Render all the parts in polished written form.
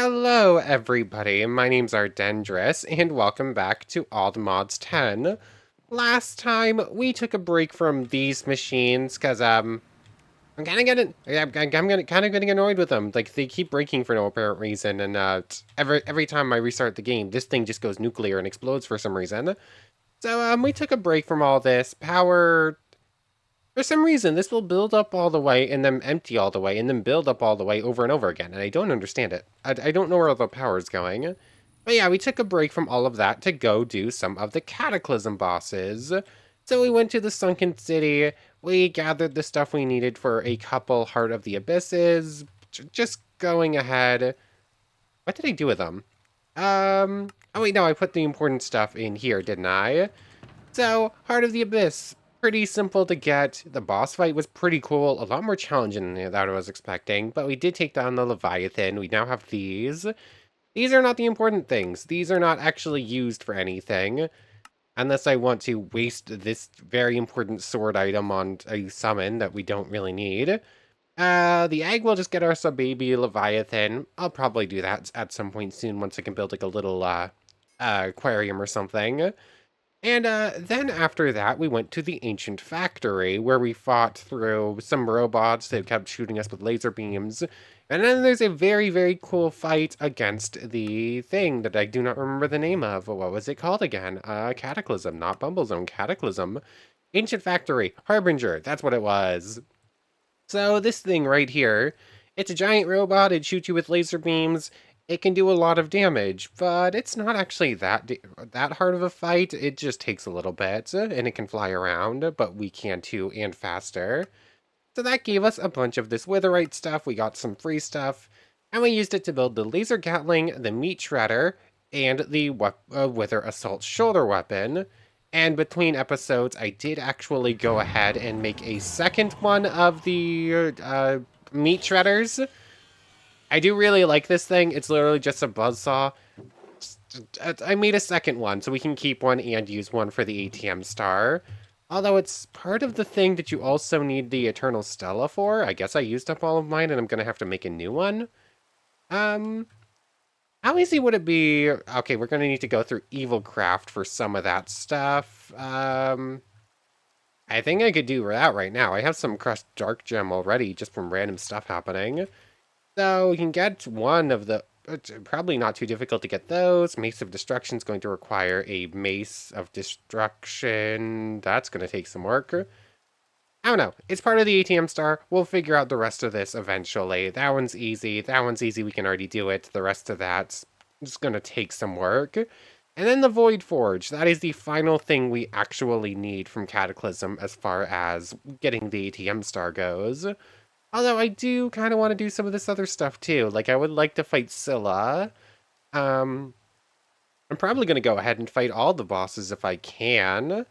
Hello, everybody. My name's Ardendris, and welcome back to Odd Mods 10. Last time, we took a break from these machines, because, I'm kind of getting annoyed with them. Like, they keep breaking for no apparent reason, and, every time I restart the game, this thing just goes nuclear and explodes for some reason. So, we took a break from all this. For some reason, this will build up all the way and then empty all the way and then build up all the way over and over again, and I don't understand it. I don't know where the power's going. But yeah, we took a break from all of that to go do some of the Cataclysm bosses. So we went to the Sunken City, we gathered the stuff we needed for a couple Heart of the Abysses, just going ahead. What did I do with them? Oh wait, no, I put the important stuff in here, didn't I? So, Heart of the Abyss, pretty simple to get. The boss fight was pretty cool, a lot more challenging than I was expecting, but we did take down the Leviathan. We now have these. These are not the important things. These are not actually used for anything, unless I want to waste this very important sword item on a summon that we don't really need. The egg will just get us a baby Leviathan. I'll probably do that at some point soon once I can build like a little, aquarium or something. And then after that, we went to the ancient factory where we fought through some robots that kept shooting us with laser beams. And then there's a very, very cool fight against the thing that I do not remember the name of. What was it called again? Cataclysm, not Bumblezone, Cataclysm. Ancient Factory, Harbinger, that's what it was. So this thing right here, it's a giant robot, it shoots you with laser beams, it can do a lot of damage, but it's not actually that hard of a fight. It just takes a little bit, and it can fly around, but we can too, and faster. So that gave us a bunch of this witherite stuff, we got some free stuff, and we used it to build the laser gatling, the meat shredder, and the wither assault shoulder weapon. And between episodes, I did actually go ahead and make a second one of the meat shredders. I do really like this thing. It's literally just a buzzsaw. I made a second one, so we can keep one and use one for the ATM star. Although it's part of the thing that you also need the Eternal Stella for. I guess I used up all of mine, and I'm going to have to make a new one. Um, how easy would it be? Okay, we're going to need to go through EvilCraft for some of that stuff. I think I could do that right now. I have some crushed dark gem already just from random stuff happening. So we can get one of the... It's probably not too difficult to get those. Mace of Destruction is going to require a Mace of Destruction. That's going to take some work. I don't know. It's part of the ATM star. We'll figure out the rest of this eventually. That one's easy. That one's easy. We can already do it. The rest of that's just going to take some work. And then the Void Forge. That is the final thing we actually need from Cataclysm as far as getting the ATM star goes. Although I do kind of want to do some of this other stuff too. Like, I would like to fight Scylla. I'm probably going to go ahead and fight all the bosses if I can.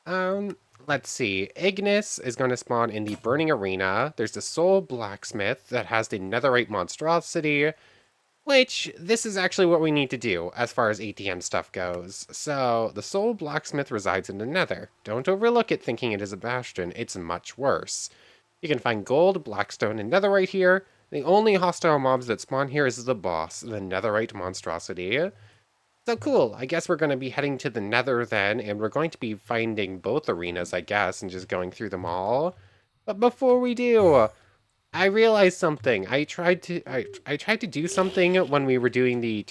Let's see. Ignis is going to spawn in the Burning Arena. There's the Soul Blacksmith that has the Netherite Monstrosity, which this is actually what we need to do as far as ATM stuff goes. So, the Soul Blacksmith resides in the Nether. Don't overlook it thinking it is a bastion. It's much worse. You can find gold, blackstone, and netherite here. The only hostile mobs that spawn here is the boss, the netherite monstrosity. So cool, I guess we're going to be heading to the nether then, and we're going to be finding both arenas, I guess, and just going through them all. But before we do, I realized something. I tried to do something when we were doing the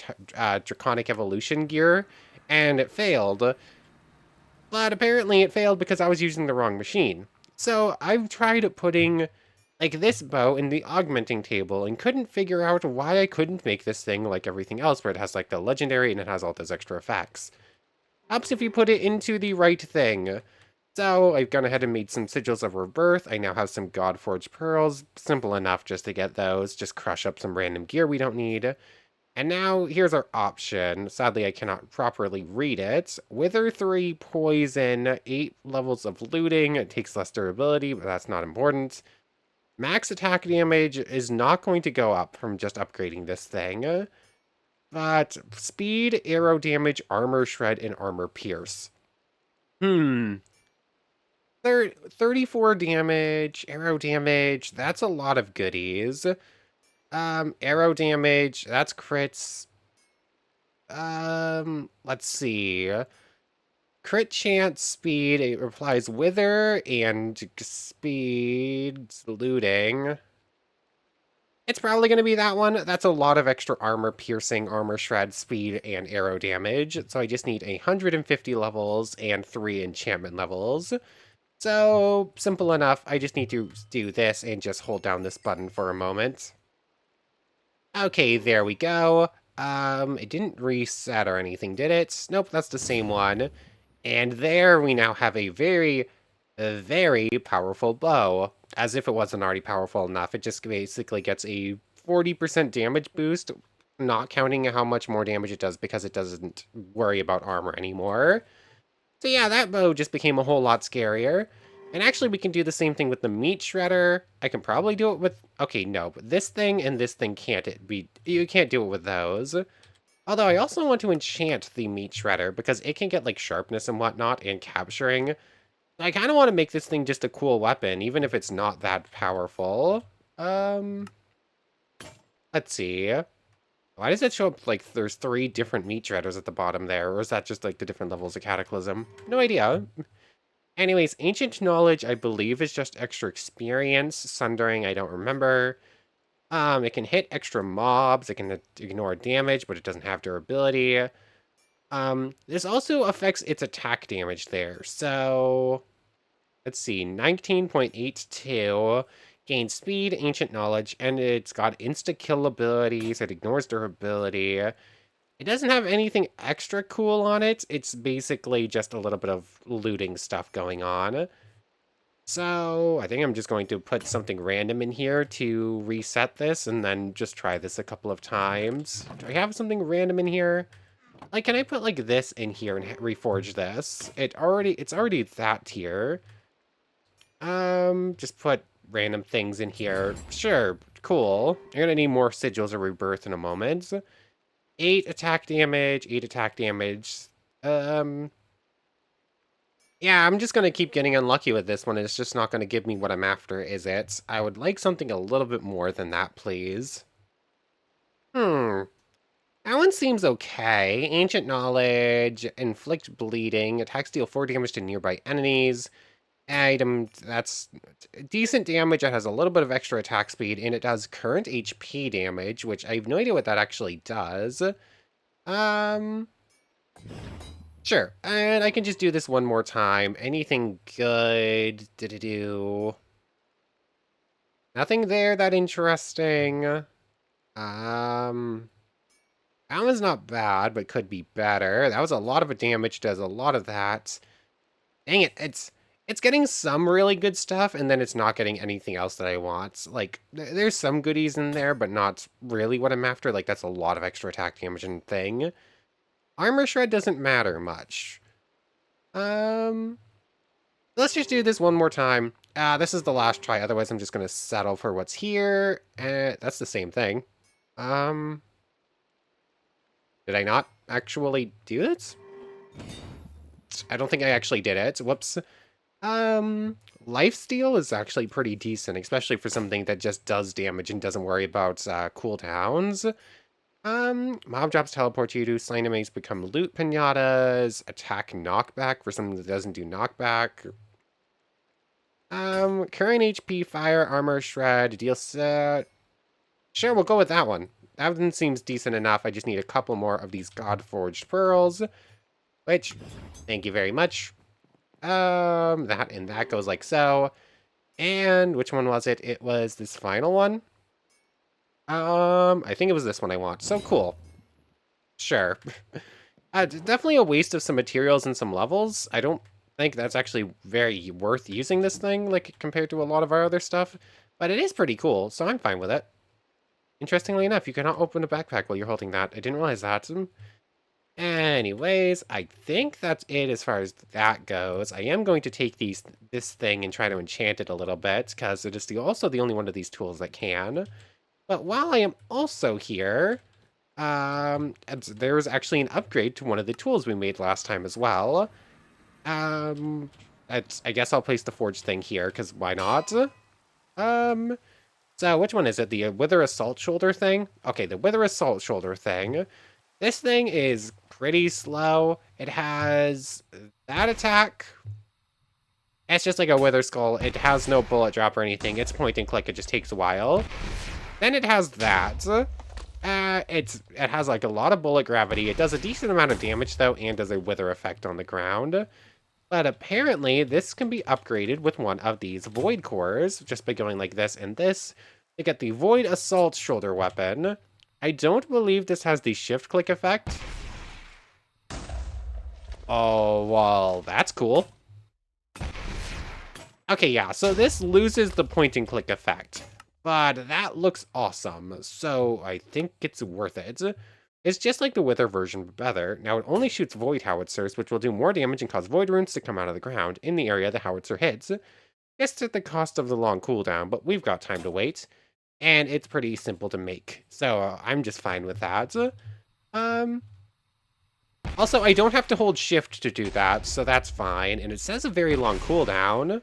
Draconic Evolution gear, and it failed. But apparently it failed because I was using the wrong machine. So I've tried putting like this bow in the augmenting table and couldn't figure out why I couldn't make this thing like everything else where it has like the legendary and it has all those extra effects. Helps if you put it into the right thing. So I've gone ahead and made some sigils of rebirth. I now have some Godforged pearls. Simple enough just to get those. Just crush up some random gear we don't need. And now, here's our option. Sadly, I cannot properly read it. Wither 3, Poison, 8 levels of looting. It takes less durability, but that's not important. Max attack damage is not going to go up from just upgrading this thing. But speed, arrow damage, armor shred, and armor pierce. 34 damage, arrow damage. That's a lot of goodies. Arrow damage, that's crits. Let's see. Crit chance, speed, it applies wither, and speed, looting. It's probably going to be that one. That's a lot of extra armor piercing, armor shred, speed, and arrow damage. So I just need 150 levels and 3 enchantment levels. So simple enough. I just need to do this and just hold down this button for a moment. Okay, there we go. It didn't reset or anything, did it? Nope, that's the same one. And there we now have a very powerful bow. As if it wasn't already powerful enough. It just basically gets a 40% damage boost, not counting how much more damage it does because it doesn't worry about armor anymore. So yeah, that bow just became a whole lot scarier. And actually, we can do the same thing with the meat shredder. I can probably do it with... Okay, no, but this thing and this thing can't be... You can't do it with those. Although I also want to enchant the meat shredder because it can get like sharpness and whatnot and capturing. I kind of want to make this thing just a cool weapon, even if it's not that powerful. Let's see. Why does it show up like there's 3 different meat shredders at the bottom there? Or is that just like the different levels of Cataclysm? No idea. Anyways, Ancient Knowledge, I believe, is just extra experience. Sundering, I don't remember. It can hit extra mobs. It can ignore damage, but it doesn't have durability. This also affects its attack damage there. So, let's see, 19.82. Gains speed, ancient knowledge, and it's got insta-kill abilities. It ignores durability. It doesn't have anything extra cool on it. It's basically just a little bit of looting stuff going on. So I think I'm just going to put something random in here to reset this and then just try this a couple of times. Do I have something random in here? Like, can I put like this in here and reforge this? It's already that tier. Just put random things in here. Sure, cool. I'm gonna need more sigils of rebirth in a moment. 8 attack damage, 8 attack damage. Yeah, I'm just gonna keep getting unlucky with this one. It's just not gonna give me what I'm after, is it? I would like something a little bit more than that, please. That one seems okay. Ancient Knowledge, Inflict Bleeding, attacks deal 4 damage to nearby enemies. Item, that's decent damage. It has a little bit of extra attack speed, and it does current HP damage, which I have no idea what that actually does. Um, sure. And I can just do this one more time. Anything good? Do? Nothing there that interesting. That one's not bad, but could be better. That was a lot of damage, does a lot of that. Dang it, it's getting some really good stuff, and then it's not getting anything else that I want. Like, there's some goodies in there, but not really what I'm after. Like, that's a lot of extra attack damage and thing. Armor shred doesn't matter much. Let's just do this one more time. This is the last try, otherwise I'm just gonna settle for what's here. That's the same thing. Did I not actually do it? I don't think I actually did it. Whoops. Lifesteal is actually pretty decent, especially for something that just does damage and doesn't worry about cooldowns. Mob drops teleport you to slain enemies become loot pinatas, attack knockback for something that doesn't do knockback. Current HP, fire, armor, shred, deal set. Sure, we'll go with that one. That one seems decent enough. I just need a couple more of these God-forged pearls, which, thank you very much. That and that goes like so. And which one was it? It was this final one. I think it was this one I want. So cool. Sure. Definitely a waste of some materials and some levels. I don't think that's actually very worth using this thing, like, compared to a lot of our other stuff. But it is pretty cool, so I'm fine with it. Interestingly enough, you cannot open a backpack while you're holding that. I didn't realize that. Anyways, I think that's it as far as that goes. I am going to take this thing and try to enchant it a little bit, because it is also the only one of these tools that can. But while I am also here, there's actually an upgrade to one of the tools we made last time as well. I guess I'll place the forge thing here, because why not? So, which one is it? The Wither Assault Shoulder thing? Okay, the Wither Assault Shoulder thing. This thing is pretty slow. It has that attack. It's just like a Wither Skull. It has no bullet drop or anything. It's point and click. It just takes a while. Then it has that. It has like a lot of bullet gravity. It does a decent amount of damage though, and does a wither effect on the ground. But apparently this can be upgraded with one of these void cores, just by going like this and this. To get the Void Assault Shoulder Weapon. I don't believe this has the shift click effect. Oh, well, that's cool. Okay, yeah, so this loses the point and click effect. But that looks awesome, so I think it's worth it. It's just like the Wither version, but better. Now, it only shoots Void Howitzers, which will do more damage and cause Void Runes to come out of the ground in the area the Howitzer hits. It's at the cost of the long cooldown, but we've got time to wait. And it's pretty simple to make, so I'm just fine with that. Also, I don't have to hold shift to do that, so that's fine. And it says a very long cooldown.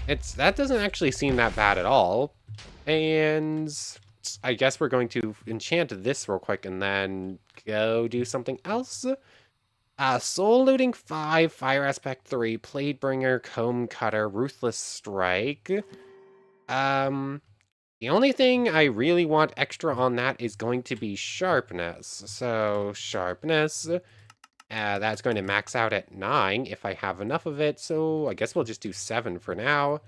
That doesn't actually seem that bad at all. And I guess we're going to enchant this real quick and then go do something else. Soul Looting 5, Fire Aspect 3, Pladebringer, Comb Cutter, Ruthless Strike. The only thing I really want extra on that is going to be Sharpness. So, Sharpness, that's going to max out at 9 if I have enough of it. So, I guess we'll just do 7 for now.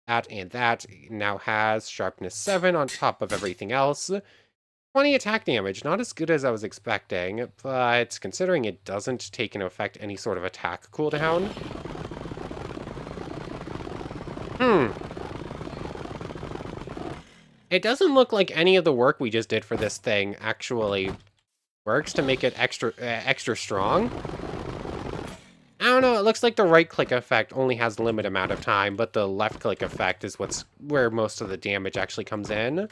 That and that now has Sharpness 7 on top of everything else. 20 attack damage, not as good as I was expecting, but considering it doesn't take into effect any sort of attack cooldown. It doesn't look like any of the work we just did for this thing actually works to make it extra strong. I don't know, it looks like the right-click effect only has a limited amount of time, but the left-click effect is where most of the damage actually comes in.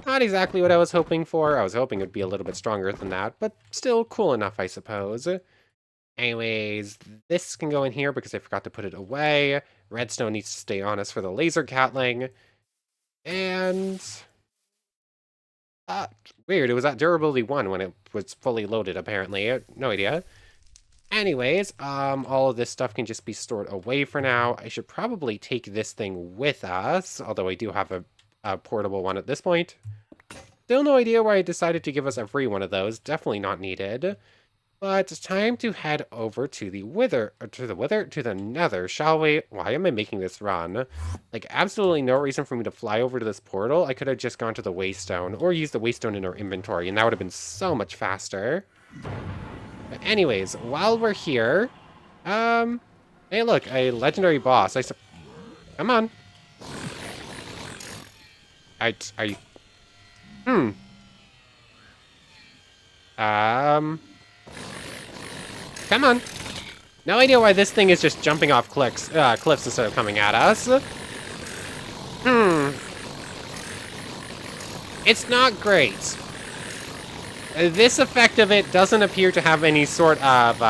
Not exactly what I was hoping for. I was hoping it would be a little bit stronger than that, but still cool enough, I suppose. Anyways, this can go in here because I forgot to put it away. Redstone needs to stay on us for the laser catling. And... weird, it was at durability 1 when it was fully loaded, apparently. No idea. Anyways, all of this stuff can just be stored away for now. I should probably take this thing with us, although I do have a portable one at this point. Still no idea why I decided to give us a free one of those. Definitely not needed. But it's time to head over to the nether, shall we? Why am I making this run? Like, absolutely no reason for me to fly over to this portal. I could have just gone to the waystone, or used the waystone in our inventory, and that would have been so much faster. But anyways, while we're here, hey look, a legendary boss. Come on. Are you... Come on. No idea why this thing is just jumping off cliffs instead of coming at us. It's not great. This effect of it doesn't appear to have any sort of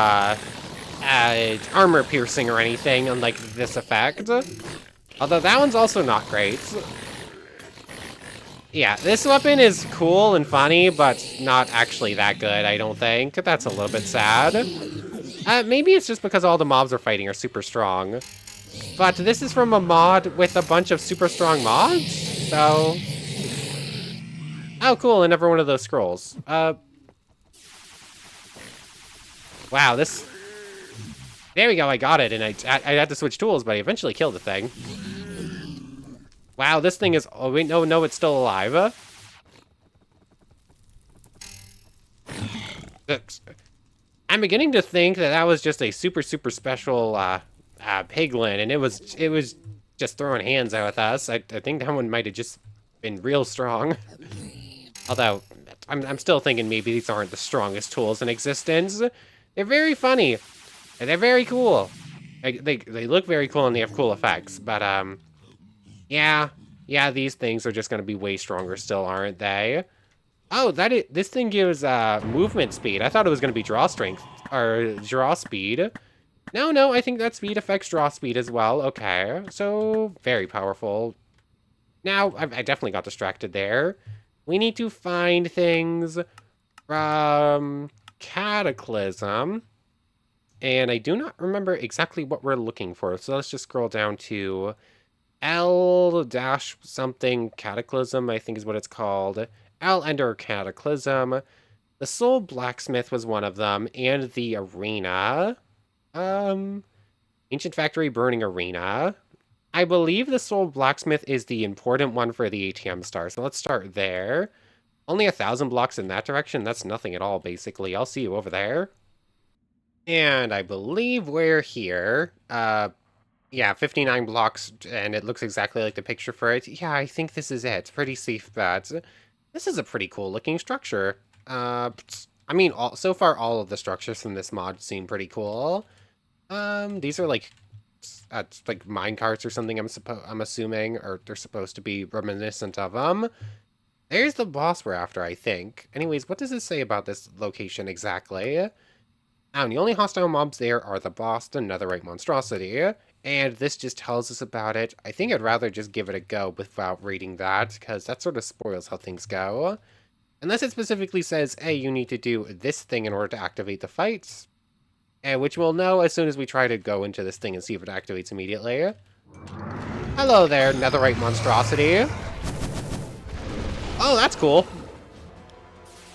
armor piercing or anything, unlike this effect. Although that one's also not great. Yeah, this weapon is cool and funny, but not actually that good, I don't think. That's a little bit sad. Maybe it's just because all the mobs we're fighting are super strong. But this is from a mod with a bunch of super strong mods, so... Oh, cool, another one of those scrolls. Wow, this... There we go, I got it, and I had to switch tools, but I eventually killed the thing. Wow, this thing is... Oh, wait, no, it's still alive. I'm beginning to think that was just a super special piglin, and it was just throwing hands out with us. I think that one might have just been real strong. Although, I'm still thinking maybe these aren't the strongest tools in existence. They're very funny, and they're very cool. They look very cool, and they have cool effects, but, yeah, these things are just going to be way stronger still, aren't they? Oh, this thing gives movement speed. I thought it was going to be draw strength, or draw speed. No, I think that speed affects draw speed as well. Okay, so very powerful. Now, I definitely got distracted there. We need to find things from Cataclysm. And I do not remember exactly what we're looking for. So let's just scroll down to L dash something Cataclysm, I think is what it's called. L Ender Cataclysm. The Soul Blacksmith was one of them, and the Arena. Ancient Factory Burning Arena. I believe the Soul Blacksmith is the important one for the ATM star, so let's start there. Only 1,000 blocks in that direction, that's nothing at all, basically. I'll see you over there. And I believe we're here. Yeah, 59 blocks, and it looks exactly like the picture for it. Yeah, I think this is it. Pretty safe bet. This is a pretty cool looking structure. I mean, so far all of the structures from this mod seem pretty cool. These are like mine carts or something. I'm assuming, or they're supposed to be reminiscent of them. There's the boss we're after, I think. Anyways, what does it say about this location exactly? The only hostile mobs there are the boss, the netherite monstrosity, and this just tells us about it. I think I'd rather just give it a go without reading that, because that sort of spoils how things go. Unless it specifically says, hey, you need to do this thing in order to activate the fights, which we'll know as soon as we try to go into this thing and see if it activates immediately. Hello there, netherite monstrosity. Oh, that's cool.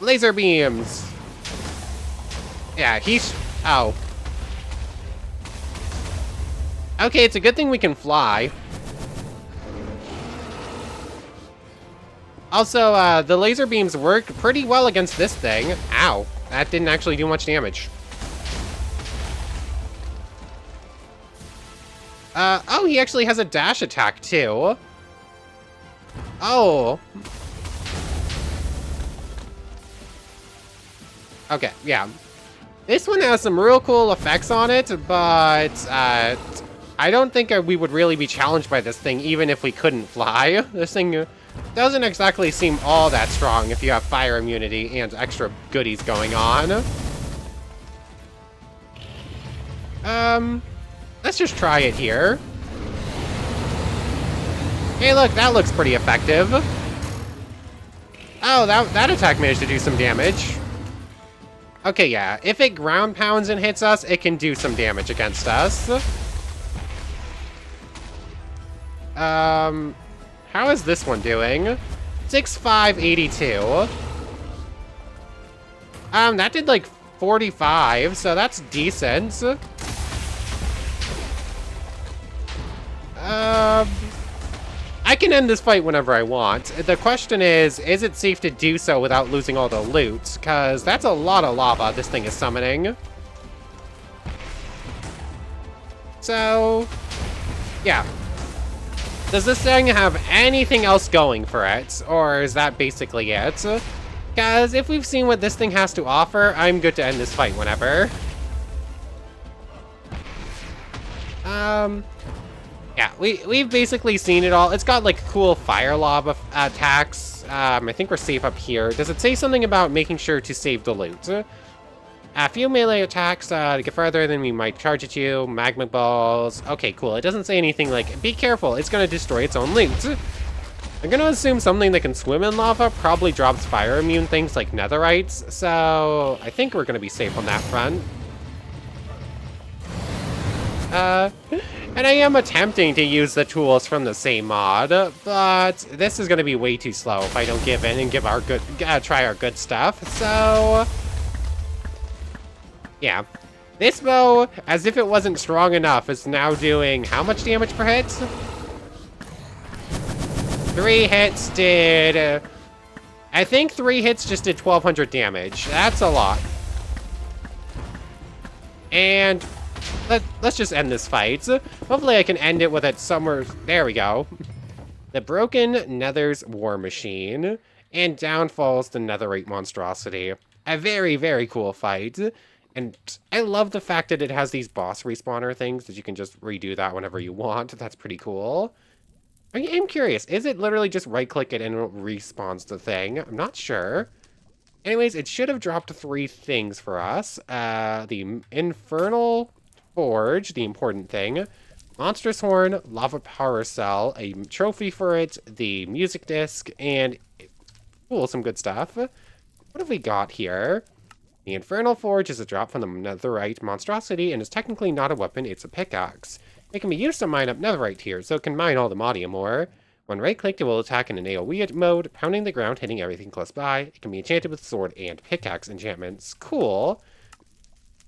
Laser beams. Yeah, oh. Okay, it's a good thing we can fly. Also, the laser beams work pretty well against this thing. Ow. That didn't actually do much damage. Oh, he actually has a dash attack, too. Oh. Okay, yeah. This one has some real cool effects on it, but I don't think we would really be challenged by this thing, even if we couldn't fly. This thing doesn't exactly seem all that strong if you have fire immunity and extra goodies going on. Let's just try it here. Hey, look, that looks pretty effective. Oh, that attack managed to do some damage. Okay, yeah, if it ground pounds and hits us, it can do some damage against us. How is this one doing? 6,582. That did like 45, so that's decent. I can end this fight whenever I want. The question is it safe to do so without losing all the loot? Because that's a lot of lava this thing is summoning. So, yeah. Does this thing have anything else going for it? Or is that basically it? Because if we've seen what this thing has to offer, I'm good to end this fight whenever. Yeah, we've basically seen it all. It's got, like, cool fire lava attacks. I think we're safe up here. Does it say something about making sure to save the loot? A few melee attacks to get further than we might charge at you. Magma balls. Okay, cool. It doesn't say anything like, be careful, it's going to destroy its own loot. I'm going to assume something that can swim in lava probably drops fire immune things like netherites. So I think we're going to be safe on that front. And I am attempting to use the tools from the same mod, but this is going to be way too slow if I don't give in and give our try our good stuff. So, yeah. This bow, as if it wasn't strong enough, is now doing how much damage per hit? 3 hits did... I think 3 hits just did 1,200 damage. That's a lot. And... Let's just end this fight. Hopefully I can end it with it somewhere... There we go. The Broken Nether's War Machine. And down falls the Netherite Monstrosity. A very, very cool fight. And I love the fact that it has these boss respawner things that you can just redo that whenever you want. That's pretty cool. I'm curious. Is it literally just right-click it and it respawns the thing? I'm not sure. Anyways, it should have dropped 3 things for us. The Infernal... Forge, the important thing. monstrous horn, lava power cell, a trophy for it, the music disc, and cool, some good stuff. What have we got here? The Infernal Forge is a drop from the netherite monstrosity and is technically not a weapon, it's a pickaxe. It can be used to mine up netherite here, so it can mine all the modium ore. When right-clicked, it will attack in an AoE mode, pounding the ground, hitting everything close by. It can be enchanted with sword and pickaxe enchantments. Cool.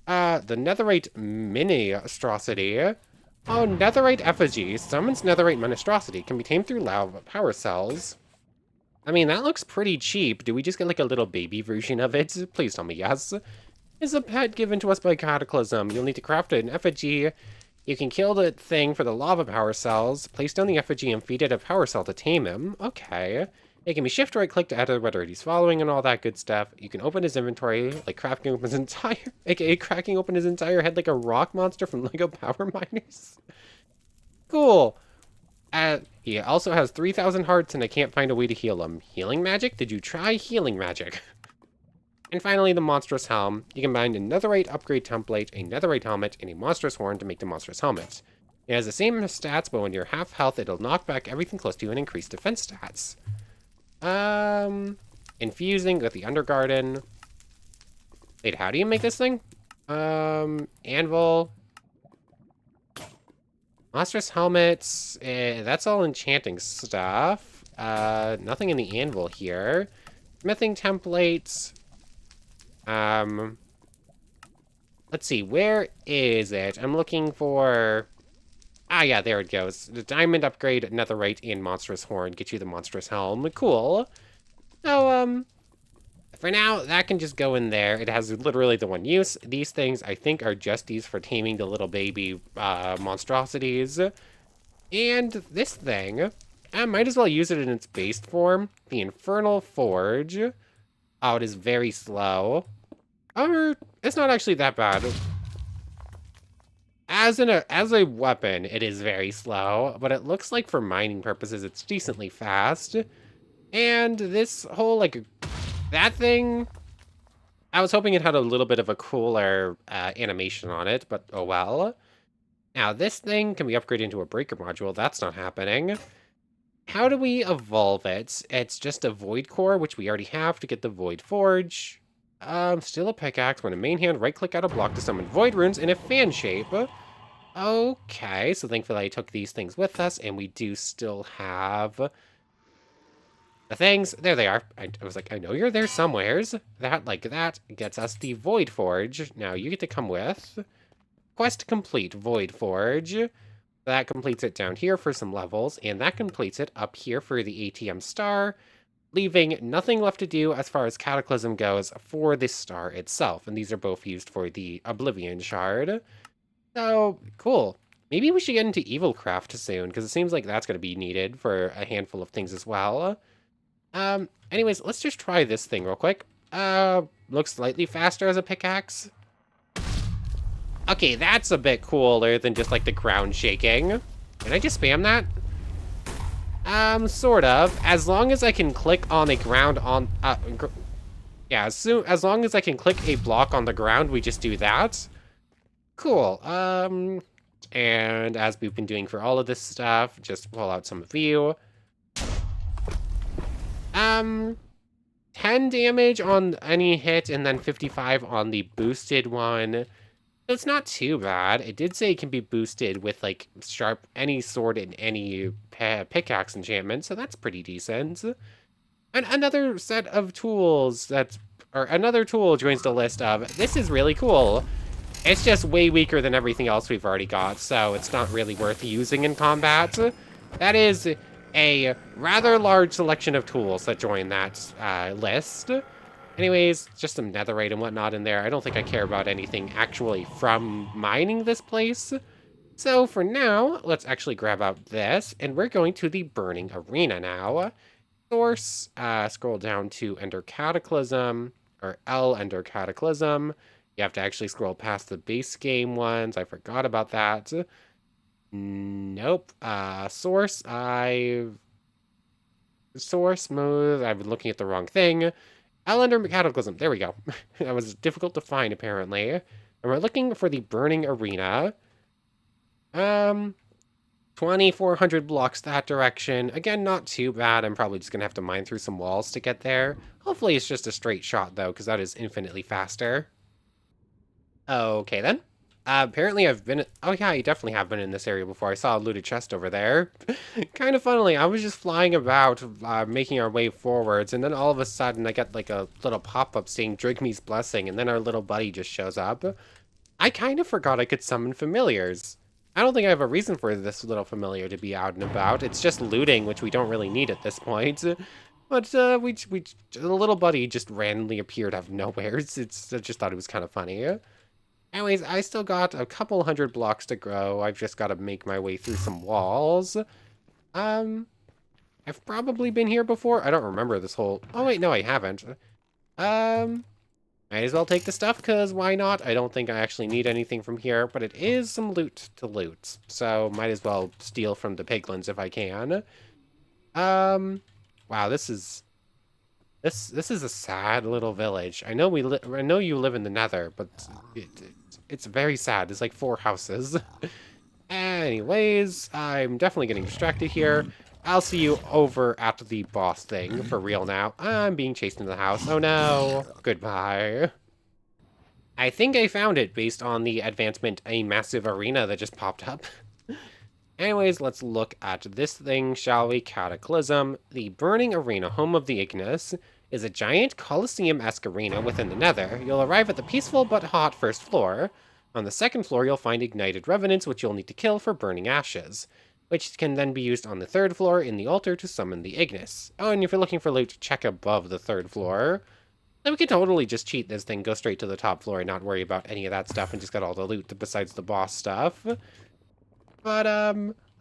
The netherite monstrosity. Oh, netherite effigy summons netherite monstrosity. Can be tamed through lava power cells. I mean, that looks pretty cheap. Do we just get like a little baby version of it? Please tell me yes. Is a pet given to us by Cataclysm. You'll need to craft an effigy. You can kill the thing for the lava power cells, place down the effigy and feed it a power cell to tame him. Okay. It can be shift right click to edit whether he's following and all that good stuff. You can open his inventory, like cracking open his entire, aka cracking open his entire head like a rock monster from Lego Power Miners. Cool. He also has 3,000 hearts and I can't find a way to heal him. Healing magic? Did you try healing magic? And finally, the monstrous helm. You can bind a netherite upgrade template, a netherite helmet, and a monstrous horn to make the monstrous helmet. It has the same stats, but when you're half health, it'll knock back everything close to you and increase defense stats. Infusing with the Undergarden. Wait, how do you make this thing? Anvil. Monstrous helmets. That's all enchanting stuff. Nothing in the anvil here. Smithing templates. Let's see, where is it? I'm looking for... Ah, yeah, there it goes. The diamond upgrade, netherite, and monstrous horn get you the monstrous helm. Cool. So, for now, that can just go in there. It has literally the one use. These things, I think, are just used for taming the little baby, monstrosities. And this thing, I might as well use it in its base form. The Infernal Forge. Oh, it is very slow. Or, it's not actually that bad. As a weapon, it is very slow, but it looks like for mining purposes, it's decently fast. And this whole, like, that thing, I was hoping it had a little bit of a cooler animation on it, but oh well. Now, this thing can be upgraded into a breaker module. That's not happening. How do we evolve it? It's just a void core, which we already have to get the void forge. Still a pickaxe. When a main hand, right-click out a block to summon void runes in a fan shape. Okay, so thankfully I took these things with us, and we do still have the things. There they are. I was like, I know you're there somewheres. That, like that, gets us the void forge. Now you get to come with. Quest complete, void forge. That completes it down here for some levels, and that completes it up here for the ATM star, leaving nothing left to do as far as Cataclysm goes for this star itself. And these are both used for the Oblivion shard. So, cool. Maybe we should get into EvilCraft soon, because it seems like that's going to be needed for a handful of things as well. Anyways, let's just try this thing real quick. Looks slightly faster as a pickaxe. Okay, that's a bit cooler than just, like, the ground shaking. Can I just spam that? Sort of. As long as I can click on the ground on... yeah, as long as I can click a block on the ground, we just do that. Cool. And as we've been doing for all of this stuff, just pull out some view. 10 damage on any hit, and then 55 on the boosted one. So it's not too bad. It did say it can be boosted with, like, sharp, any sword and any pickaxe enchantment, so that's pretty decent. And another set of tools or another tool joins the list of, this is really cool. It's just way weaker than everything else we've already got, so it's not really worth using in combat. That is a rather large selection of tools that join that list. Anyways, just some netherite and whatnot in there. I don't think I care about anything actually from mining this place. So for now, let's actually grab out this, and we're going to the Burning Arena now. Source, scroll down to Ender Cataclysm, or L Ender Cataclysm. You have to actually scroll past the base game ones. I forgot about that. Nope. Source mode. I've been looking at the wrong thing. Ender Cataclysm. There we go. That was difficult to find, apparently. And we're looking for the Burning Arena. 2,400 blocks that direction. Again, not too bad. I'm probably just gonna have to mine through some walls to get there. Hopefully it's just a straight shot, though, because that is infinitely faster. Okay, then. Apparently I've been... Oh, yeah, I definitely have been in this area before. I saw a looted chest over there. Kind of funnily, I was just flying about, making our way forwards, and then all of a sudden I get, like, a little pop-up saying Drigme's Blessing, and then our little buddy just shows up. I kind of forgot I could summon familiars. I don't think I have a reason for this little familiar to be out and about. It's just looting, which we don't really need at this point. But, the little buddy just randomly appeared out of nowhere. I just thought it was kind of funny. Anyways, I still got a couple hundred blocks to grow. I've just got to make my way through some walls. I've probably been here before. I don't remember this whole... Oh, wait, no, I haven't. Might as well take the stuff, because why not? I don't think I actually need anything from here, but it is some loot to loot. So, might as well steal from the piglins if I can. Wow, this is a sad little village. I know I know you live in the Nether, but it's very sad. It's like 4 houses. Anyways, I'm definitely getting distracted here. I'll see you over at the boss thing for real now. I'm being chased into the house. Oh no. Goodbye. I think I found it based on the advancement, a massive arena that just popped up. Anyways, let's look at this thing, shall we? Cataclysm. The Burning Arena, home of the Ignis, is a giant Colosseum-esque arena within the Nether. You'll arrive at the peaceful but hot first floor. On the second floor, you'll find ignited revenants, which you'll need to kill for burning ashes, which can then be used on the third floor in the altar to summon the Ignis. Oh, and if you're looking for loot, check above the third floor. Then we could totally just cheat this thing, go straight to the top floor and not worry about any of that stuff and just get all the loot besides the boss stuff. But,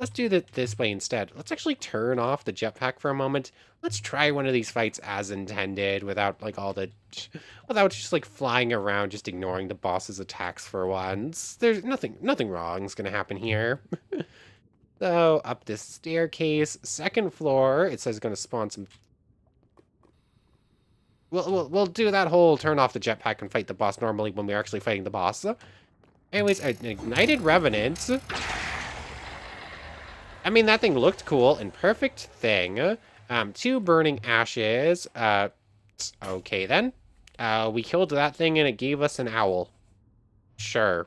let's do it this way instead. Let's actually turn off the jetpack for a moment. Let's try one of these fights as intended without, like, without just, like, flying around, just ignoring the boss's attacks for once. There's nothing wrong is gonna happen here. So, up this staircase, second floor, it says it's gonna spawn some... We'll do that whole turn off the jetpack and fight the boss normally when we're actually fighting the boss. Anyways, an ignited revenant... I mean, that thing looked cool and perfect thing. 2 burning ashes. Okay then. We killed that thing and it gave us an owl. Sure.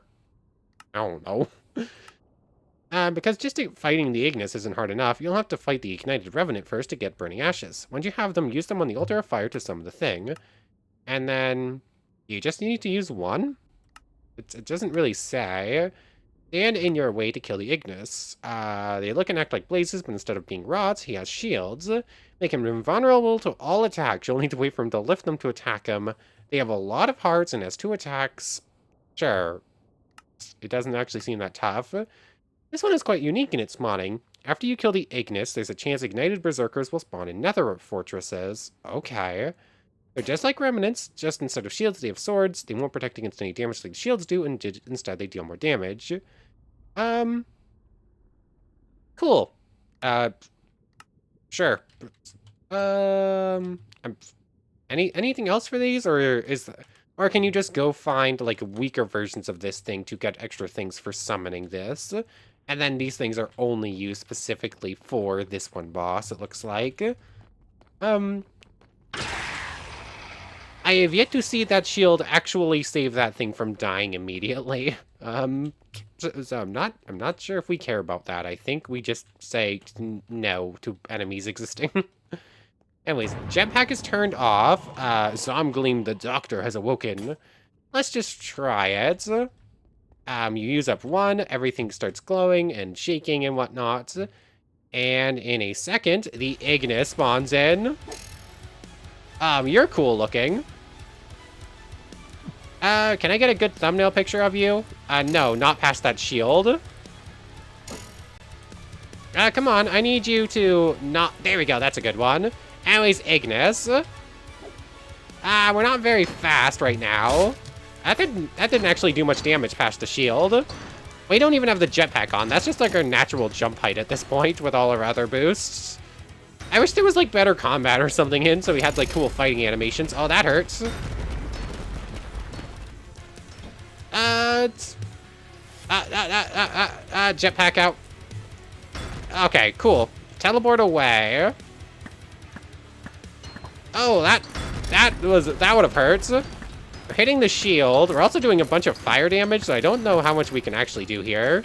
I don't know. Because just fighting the Ignis isn't hard enough, you'll have to fight the ignited revenant first to get burning ashes. Once you have them, use them on the altar of fire to summon the thing. And then you just need to use one? It doesn't really say. Stand in your way to kill the Ignis. They look and act like blazes, but instead of being rods, he has shields. Make him invulnerable to all attacks. You'll need to wait for him to lift them to attack him. They have a lot of hearts and has 2 attacks. Sure. It doesn't actually seem that tough. This one is quite unique in its spawning. After you kill the Ignis, there's a chance ignited berserkers will spawn in nether fortresses. Okay. They're just like remnants, just instead of shields, they have swords. They won't protect against any damage like shields do, and instead they deal more damage. Cool. Sure. Anything else for these, or or can you just go find like weaker versions of this thing to get extra things for summoning this? And then these things are only used specifically for this one boss, it looks like. I have yet to see that shield actually save that thing from dying immediately. So I'm not sure if we care about that. I think we just say no to enemies existing. Anyways, jetpack is turned off. Zomgleam the Doctor has awoken. Let's just try it. You use up 1, everything starts glowing and shaking and whatnot. And in a second, the Ignis spawns in. You're cool looking. Can I get a good thumbnail picture of you? No, not past that shield. Come on, I need you to not... There we go, that's a good one. Anyways, Ignis. We're not very fast right now. That didn't actually do much damage past the shield. We don't even have the jetpack on. That's just like our natural jump height at this point with all our other boosts. I wish there was like better combat or something in, so we had like cool fighting animations. Oh, that hurts. Jetpack out. Okay, cool. Teleport away. Oh, that would have hurt. We're hitting the shield. We're also doing a bunch of fire damage, so I don't know how much we can actually do here.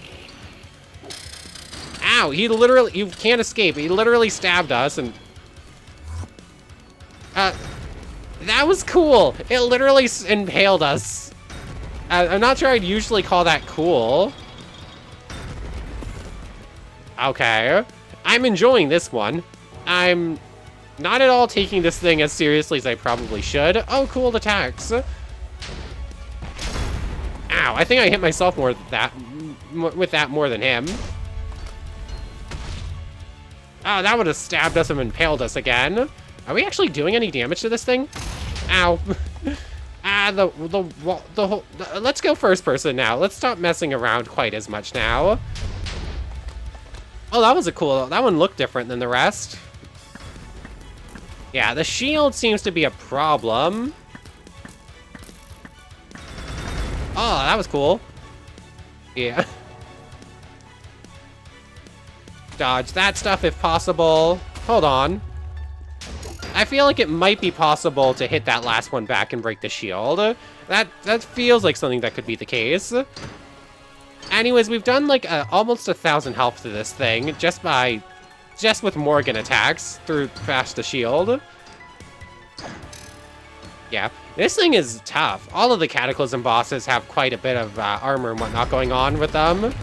Ow, you can't escape. He literally stabbed us and... that was cool. It literally impaled us. I'm not sure I'd usually call that cool. Okay. I'm enjoying this one. I'm not at all taking this thing as seriously as I probably should. Oh, cool attacks. Ow, I think I hit myself with that more than him. Oh, that would have stabbed us and impaled us again. Are we actually doing any damage to this thing? Ow. Let's go first person now. Let's stop messing around quite as much now. Oh, that was that one looked different than the rest. Yeah, the shield seems to be a problem. Oh, that was cool. Yeah. Dodge that stuff if possible. Hold on. I feel like it might be possible to hit that last one back and break the shield. That feels like something that could be the case. Anyways, we've done like almost 1,000 health to this thing just with Morgan attacks through past the shield. Yeah, this thing is tough. All of the Cataclysm bosses have quite a bit of armor and whatnot going on with them.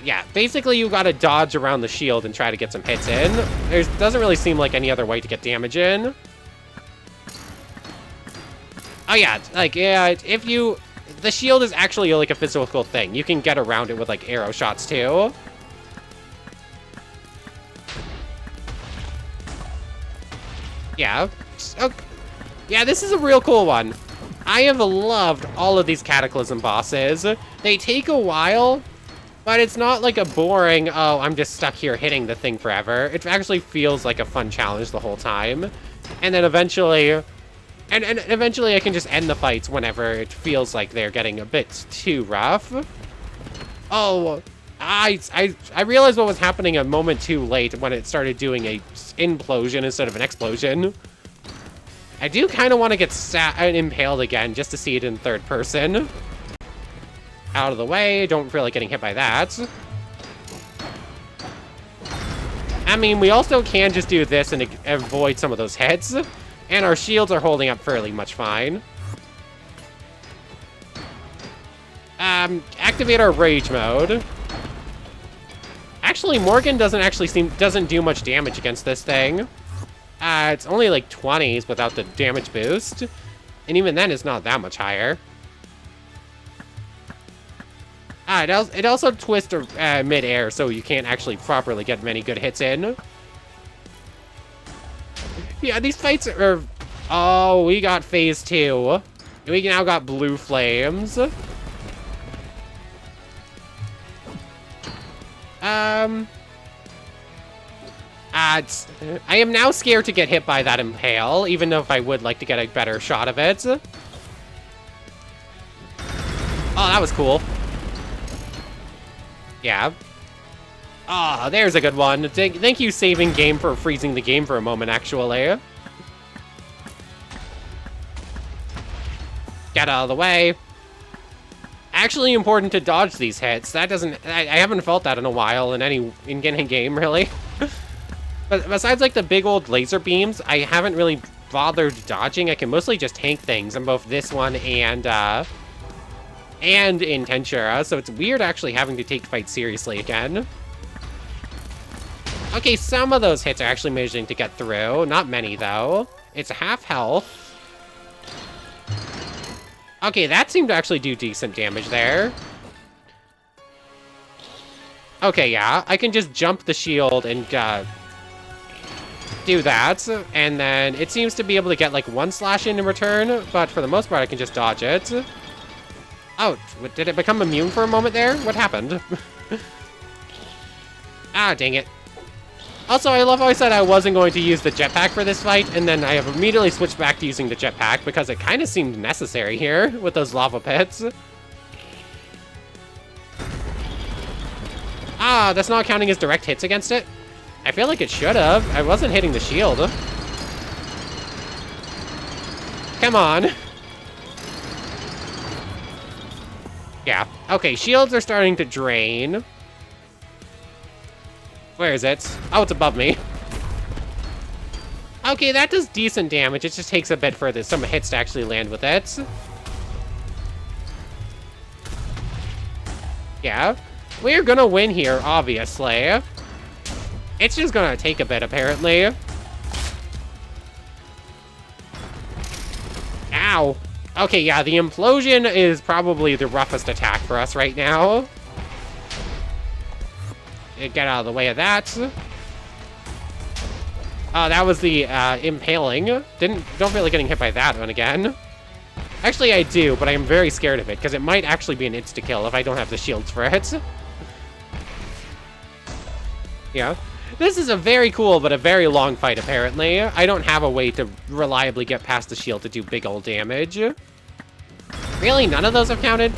Yeah, basically you gotta dodge around the shield and try to get some hits in. There doesn't really seem like any other way to get damage in. Oh yeah, like, yeah, the shield is actually like a physical thing. You can get around it with like arrow shots too. Yeah. Okay. Yeah, this is a real cool one. I have loved all of these Cataclysm bosses. They take a while, but it's not like a boring, oh, I'm just stuck here hitting the thing forever. It actually feels like a fun challenge the whole time. And then eventually, and eventually I can just end the fights whenever it feels like they're getting a bit too rough. Oh, I realized what was happening a moment too late when it started doing a implosion instead of an explosion. I do kind of want to get impaled again just to see it in third person. Out of the way, don't feel like getting hit by that. I mean, we also can just do this and avoid some of those hits. And our shields are holding up fairly much fine. Activate our rage mode. Actually, Morgan doesn't do much damage against this thing. It's only like 20s without the damage boost. And even then, it's not that much higher. It also twists mid-air, so you can't actually properly get many good hits in. Yeah, these fights are... Oh, we got phase 2. We now got blue flames. I am now scared to get hit by that impale, even though if I would like to get a better shot of it. Oh, that was cool. Yeah. Ah, oh, there's a good one. Thank you, saving game, for freezing the game for a moment, actually. Get out of the way. Actually important to dodge these hits. That doesn't... I haven't felt that in a while in any game, really. But besides, like, the big old laser beams, I haven't really bothered dodging. I can mostly just tank things in both this one and in Tenshura, so it's weird actually having to take fights seriously again. Okay, some of those hits are actually managing to get through. Not many, though. It's half health. Okay, that seemed to actually do decent damage there. Okay, yeah, I can just jump the shield and do that, and then it seems to be able to get like one slash in return, but for the most part I can just dodge it. Oh, did it become immune for a moment there? What happened? Ah, dang it. Also, I love how I said I wasn't going to use the jetpack for this fight, and then I have immediately switched back to using the jetpack because it kind of seemed necessary here with those lava pits. Ah, that's not counting as direct hits against it? I feel like it should have. I wasn't hitting the shield. Come on. Yeah. Okay, shields are starting to drain. Where is it? Oh, it's above me. Okay, that does decent damage. It just takes a bit for some hits to actually land with it. Yeah. We're gonna win here, obviously. It's just gonna take a bit, apparently. Ow. Okay, yeah, the implosion is probably the roughest attack for us right now. Get out of the way of that. Oh, that was the impaling. Don't feel like getting hit by that one again. Actually, I do, but I am very scared of it, because it might actually be an insta-kill if I don't have the shields for it. Yeah. This is a very cool, but a very long fight, apparently. I don't have a way to reliably get past the shield to do big old damage. Really? None of those have counted?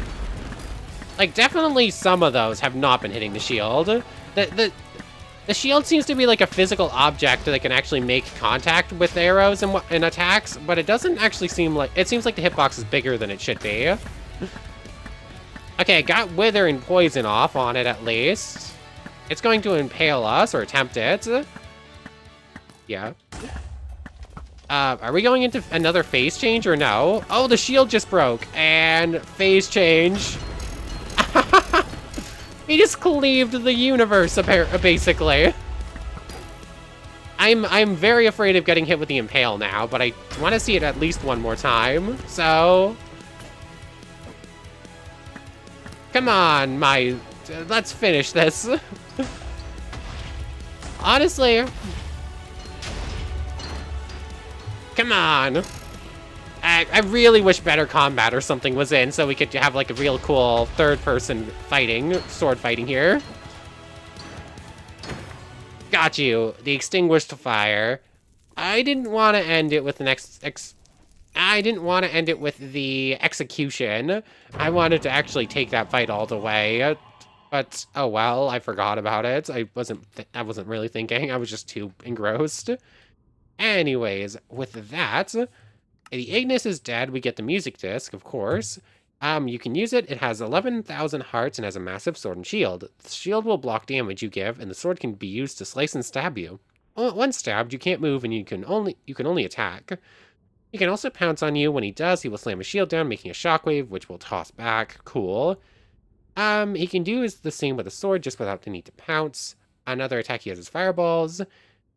Like, definitely some of those have not been hitting the shield. The shield seems to be like a physical object that can actually make contact with arrows and attacks, but it doesn't actually seem like... It seems like the hitbox is bigger than it should be. Okay, I got Wither and Poison off on it at least. It's going to impale us, or attempt it. Yeah. Are we going into another phase change, or no? Oh, the shield just broke, and phase change. He just cleaved the universe, basically. I'm very afraid of getting hit with the impale now, but I want to see it at least one more time, so... Come on, let's finish this. Honestly. Come on. I really wish better combat or something was in so we could have like a real cool third-person sword fighting here. Got you. The extinguished fire. I didn't want to end it with the I didn't want to end it with the execution. I wanted to actually take that fight all the way. But, oh well, I forgot about it. I wasn't really thinking. I was just too engrossed. Anyways, with that, the Ignis is dead. We get the music disc, of course. You can use it. It has 11,000 hearts and has a massive sword and shield. The shield will block damage you give, and the sword can be used to slice and stab you. Once stabbed, you can't move, and you can only attack. He can also pounce on you. When he does, he will slam his shield down, making a shockwave, which will toss back. Cool. He can do the same with a sword, just without the need to pounce. Another attack he has is fireballs.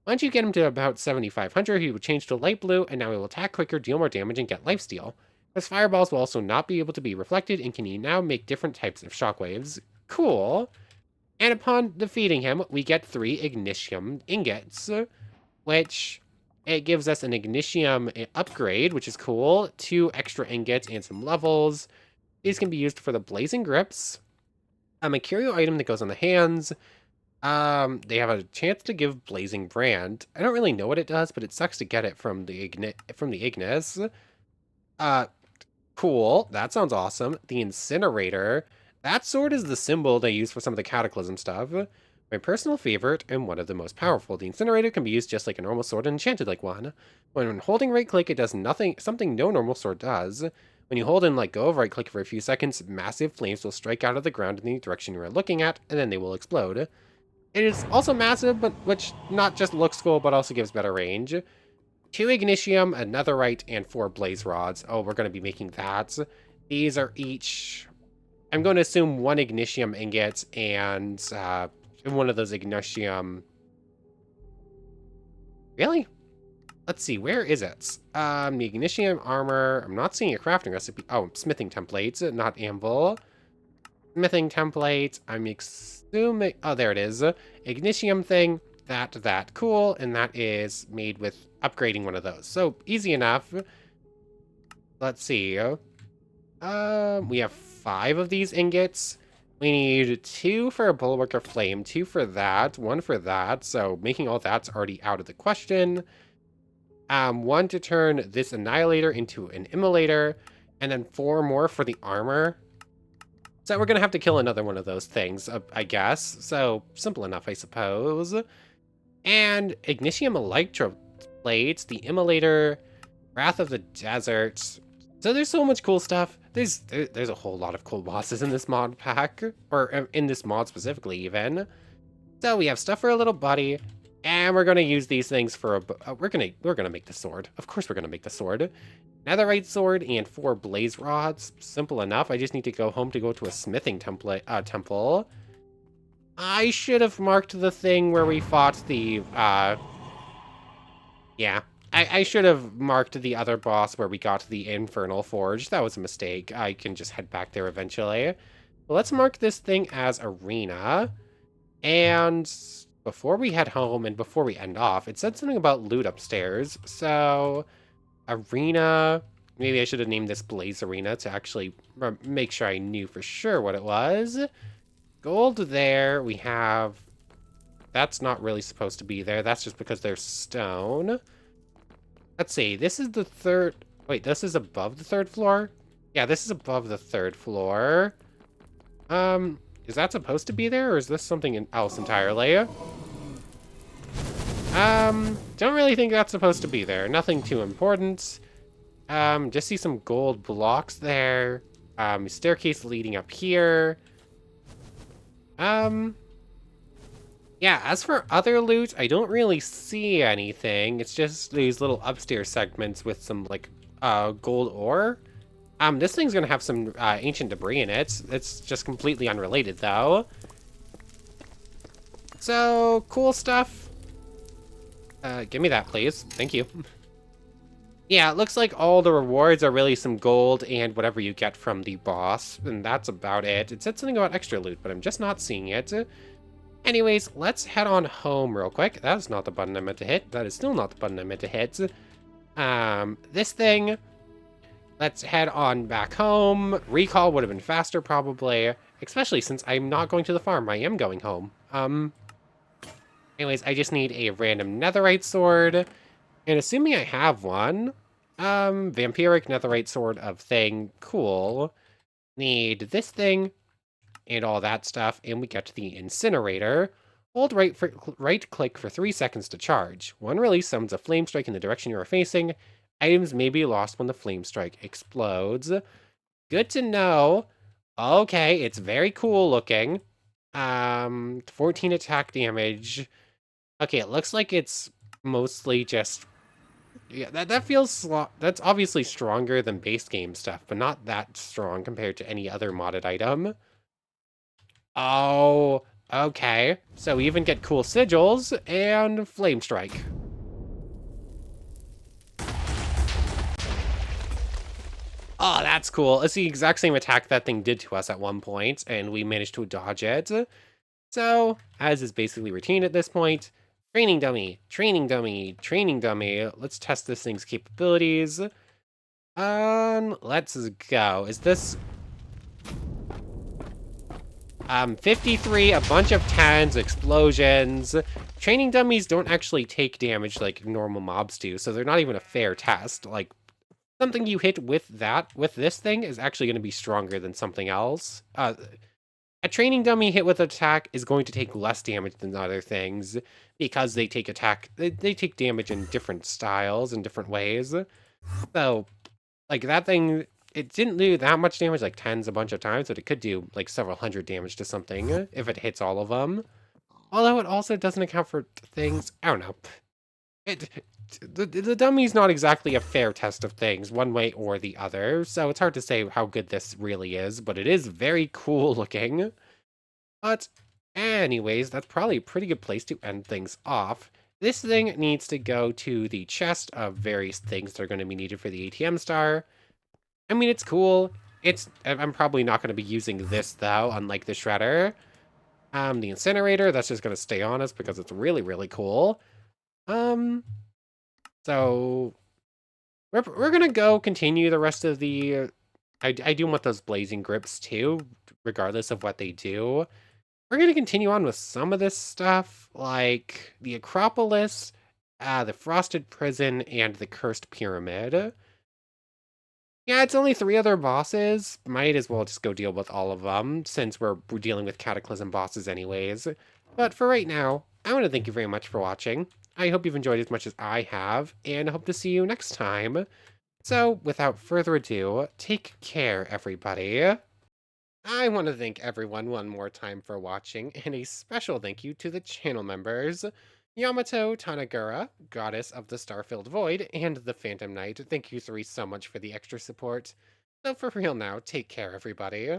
Once you get him to about 7,500, he will change to light blue, and now he will attack quicker, deal more damage, and get lifesteal. His fireballs will also not be able to be reflected, and can now make different types of shockwaves. Cool. And upon defeating him, we get 3 Ignitium ingots, which it gives us an Ignitium upgrade, which is cool. 2 extra ingots and some levels. These can be used for the Blazing Grips. A curio item that goes on the hands. They have a chance to give Blazing Brand. I don't really know what it does, but it sucks to get it from the Ignis. Cool. That sounds awesome. The Incinerator. That sword is the symbol they use for some of the Cataclysm stuff. My personal favorite and one of the most powerful. The Incinerator can be used just like a normal sword and enchanted like one. When holding right click, it does something no normal sword does. When you hold and let go of right click for a few seconds, massive flames will strike out of the ground in the direction you are looking at, and then they will explode. It is also massive, but which not just looks cool, but also gives better range. 2 Ignitium, a Netherite, and 4 Blaze Rods. Oh, we're going to be making that. These are each... I'm going to assume 1 Ignitium ingot and one of those Ignitium... Really? Let's see, where is it? The Ignitium armor... I'm not seeing a crafting recipe. Oh, smithing templates, not anvil. Smithing template. I'm assuming... Oh, there it is. Ignitium thing. That. Cool. And that is made with upgrading one of those. So, easy enough. Let's see. We have 5 of these ingots. We need 2 for a Bulwark of Flame, 2 for that, 1 for that. So, making all that's already out of the question. 1 to turn this Annihilator into an Immolator. And then 4 more for the armor. So we're gonna have to kill another one of those things, I guess. So simple enough, I suppose. And Ignitium Electro Plates, the Immolator, Wrath of the Desert. So there's so much cool stuff. There's a whole lot of cool bosses in this mod pack, or in this mod specifically even. So we have stuff for a little buddy, and we're gonna use these things for we're gonna make the sword. Of course we're gonna make the sword. Netherite sword and 4 blaze rods. Simple enough. I just need to go home to go to a smithing temple. I should have marked the thing where we fought the yeah. I should have marked the other boss where we got the Infernal Forge. That was a mistake. I can just head back there eventually. But let's mark this thing as Arena. And before we head home and before we end off, it said something about loot upstairs. So, Arena. Maybe I should have named this Blaze Arena to actually make sure I knew for sure what it was. Gold there. We have... That's not really supposed to be there. That's just because there's stone. Let's see. This is the third... Wait, this is above the third floor? Yeah, this is above the third floor. Is that supposed to be there, or is this something else entirely? Don't really think that's supposed to be there. Nothing too important. Just see some gold blocks there. Staircase leading up here. Yeah, as for other loot, I don't really see anything. It's just these little upstairs segments with some, like, gold ore. This thing's gonna have some ancient debris in it. It's just completely unrelated, though. So, cool stuff. Give me that, please. Thank you. Yeah, it looks like all the rewards are really some gold and whatever you get from the boss, and that's about it. It said something about extra loot, but I'm just not seeing it. Anyways, let's head on home real quick. That's not the button I meant to hit. That is still not the button I meant to hit. This thing... Let's head on back home. Recall would have been faster, probably. Especially since I'm not going to the farm. I am going home. Anyways, I just need a random netherite sword. And assuming I have one, vampiric netherite sword of thing. Cool. Need this thing and all that stuff. And we get to the incinerator. Hold right click for 3 seconds to charge. One release summons a flame strike in the direction you are facing. Items may be lost when the flame strike explodes. Good to know. Okay, it's very cool looking. 14 attack damage. Okay, it looks like it's mostly just... Yeah, that feels... That's obviously stronger than base game stuff, but not that strong compared to any other modded item. Oh, okay. So we even get cool sigils and flame strike. Oh, that's cool. It's the exact same attack that thing did to us at one point, and we managed to dodge it. So, as is basically routine at this point, training dummy, training dummy, training dummy. Let's test this thing's capabilities. Let's go. Is this... 53, a bunch of 10s, explosions. Training dummies don't actually take damage like normal mobs do, so they're not even a fair test. Like, something you hit with this thing is actually going to be stronger than something else. A training dummy hit with attack is going to take less damage than other things because they take they take damage in different styles and different ways. So, like, that thing, it didn't do that much damage, like 10s a bunch of times, but it could do like several hundred damage to something if it hits all of them. Although it also doesn't account for things, I don't know. The dummy's not exactly a fair test of things, one way or the other, so it's hard to say how good this really is, but it is very cool looking. But anyways, that's probably a pretty good place to end things off. This thing needs to go to the chest of various things that are going to be needed for the ATM star. I mean, it's cool. I'm probably not going to be using this, though, unlike the shredder. The incinerator, that's just going to stay on us because it's really, really cool. So we're gonna go continue the rest of the... I do want those blazing grips too, regardless of what they do. We're gonna continue on with some of this stuff, like the Acropolis, the Frosted Prison, and the Cursed Pyramid. Yeah, it's only 3 other bosses. Might as well just go deal with all of them, since we're dealing with Cataclysm bosses anyways. But for right now, I want to thank you very much for watching. I hope you've enjoyed as much as I have, and I hope to see you next time. So, without further ado, take care, everybody. I want to thank everyone one more time for watching, and a special thank you to the channel members. Yamato Tanagura, Goddess of the Starfilled Void, and the Phantom Knight. Thank you three so much for the extra support. So for real now, take care, everybody.